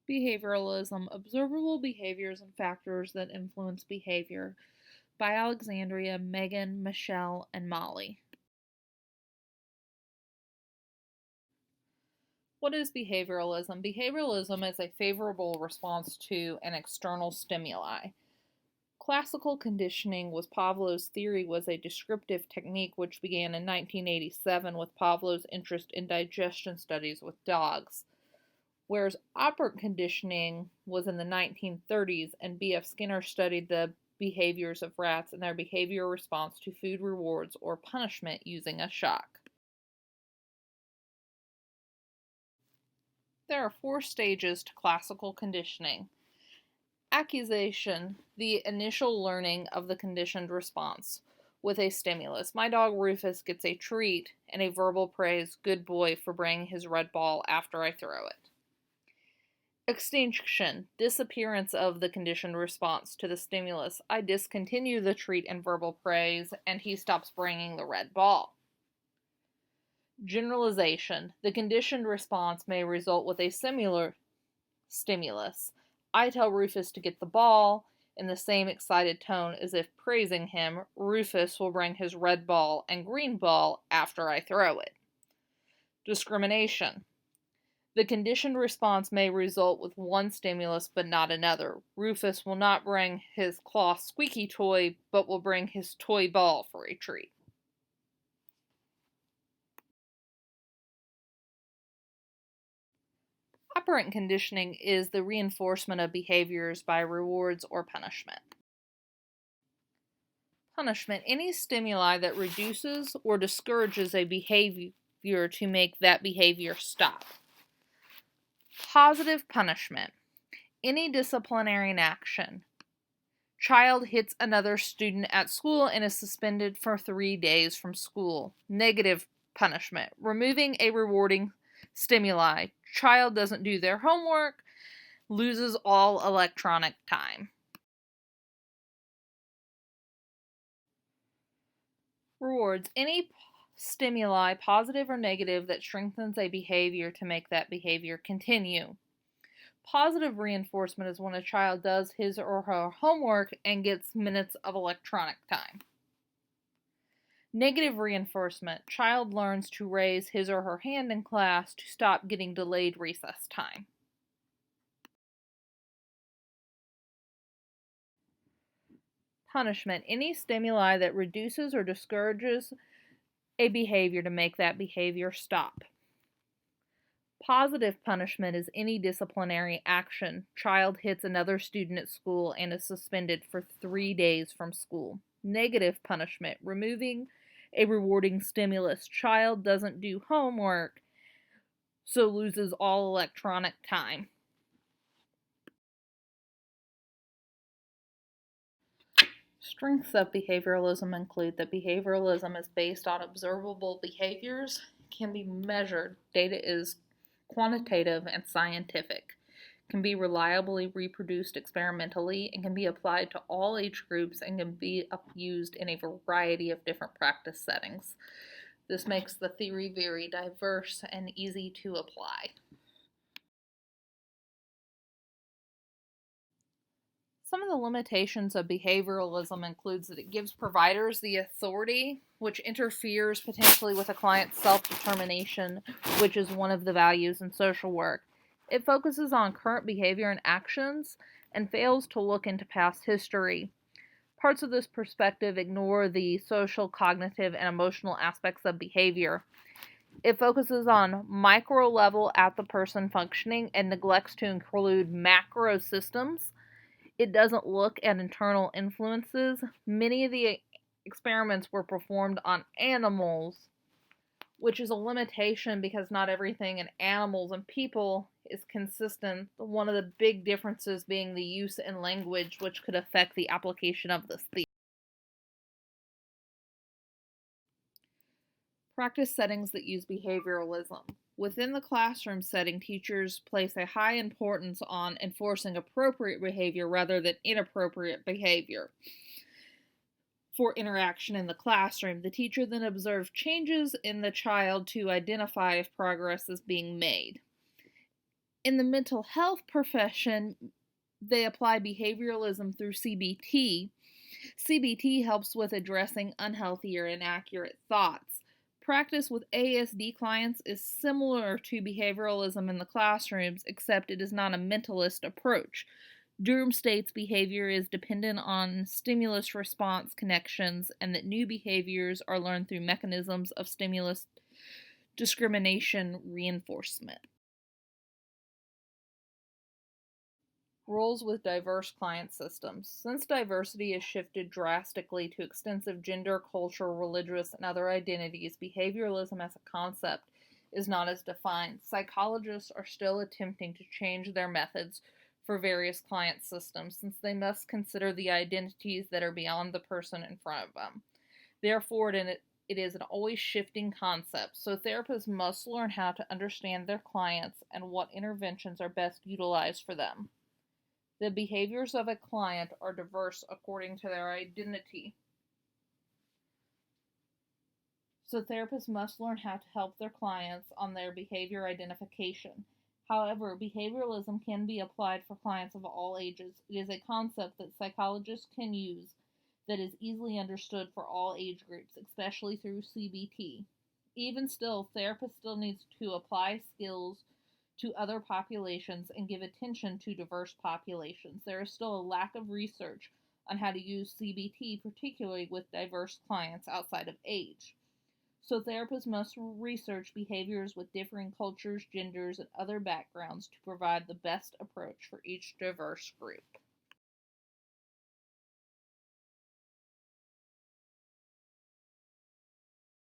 Behavioralism, Observable Behaviors and Factors that Influence Behavior by Alexandria, Megan, Michelle, and Molly. What is behavioralism? Behavioralism is a favorable response to an external stimuli. Classical conditioning was Pavlov's theory was a descriptive technique which began in 1987 with Pavlov's interest in digestion studies with dogs, whereas operant conditioning was in the 1930s and B.F. Skinner studied the behaviors of rats and their behavior response to food rewards or punishment using a shock. There are 4 stages to classical conditioning. Accusation, the initial learning of the conditioned response with a stimulus. My dog Rufus gets a treat and a verbal praise, good boy, for bringing his red ball after I throw it. Extinction, disappearance of the conditioned response to the stimulus. I discontinue the treat and verbal praise, and he stops bringing the red ball. Generalization, the conditioned response may result with a similar stimulus. I tell Rufus to get the ball in the same excited tone as if praising him. Rufus will bring his red ball and green ball after I throw it. Discrimination. The conditioned response may result with one stimulus but not another. Rufus will not bring his cloth squeaky toy but will bring his toy ball for a treat. Operant conditioning is the reinforcement of behaviors by rewards or punishment. Punishment, any stimuli that reduces or discourages a behavior to make that behavior stop. Positive punishment, any disciplinary action. Child hits another student at school and is suspended for 3 days from school. Negative punishment, removing a rewarding stimuli. Child doesn't do their homework, loses all electronic time. Rewards, any stimuli, positive or negative, that strengthens a behavior to make that behavior continue. Positive reinforcement is when a child does his or her homework and gets minutes of electronic time. Negative reinforcement, child learns to raise his or her hand in class to stop getting delayed recess time. Punishment, any stimuli that reduces or discourages a behavior to make that behavior stop. Positive punishment is any disciplinary action. Child hits another student at school and is suspended for 3 days from school. Negative punishment, removing a rewarding stimulus. Child doesn't do homework, so loses all electronic time. Strengths of behavioralism include that behavioralism is based on observable behaviors, can be measured, data is quantitative and scientific, can be reliably reproduced experimentally, and can be applied to all age groups and can be used in a variety of different practice settings. This makes the theory very diverse and easy to apply. Some of the limitations of behavioralism includes that it gives providers the authority, which interferes potentially with a client's self-determination, which is one of the values in social work. It focuses on current behavior and actions and fails to look into past history. Parts of this perspective ignore the social, cognitive, and emotional aspects of behavior. It focuses on micro level at the person functioning and neglects to include macro systems. It doesn't look at internal influences. Many of the experiments were performed on animals, which is a limitation because not everything in animals and people is consistent. One of the big differences being the use in language, which could affect the application of this theory. Practice settings that use behavioralism. Within the classroom setting, teachers place a high importance on enforcing appropriate behavior rather than inappropriate behavior. For interaction in the classroom, the teacher then observes changes in the child to identify if progress is being made. In the mental health profession, they apply behavioralism through CBT. CBT helps with addressing unhealthy or inaccurate thoughts. Practice with ASD clients is similar to behavioralism in the classrooms, except it is not a mentalist approach. Durham states behavior is dependent on stimulus response connections and that new behaviors are learned through mechanisms of stimulus discrimination reinforcement. Roles with diverse client systems. Since diversity has shifted drastically to extensive gender, culture, religious, and other identities, behavioralism as a concept is not as defined. Psychologists are still attempting to change their methods for various client systems since they must consider the identities that are beyond the person in front of them. Therefore, it is an always shifting concept, so therapists must learn how to understand their clients and what interventions are best utilized for them. The behaviors of a client are diverse according to their identity. So therapists must learn how to help their clients on their behavior identification. However, behavioralism can be applied for clients of all ages. It is a concept that psychologists can use that is easily understood for all age groups, especially through CBT. Even still, therapists still need to apply skills to other populations and give attention to diverse populations. There is still a lack of research on how to use CBT, particularly with diverse clients outside of age. So therapists must research behaviors with differing cultures, genders, and other backgrounds to provide the best approach for each diverse group.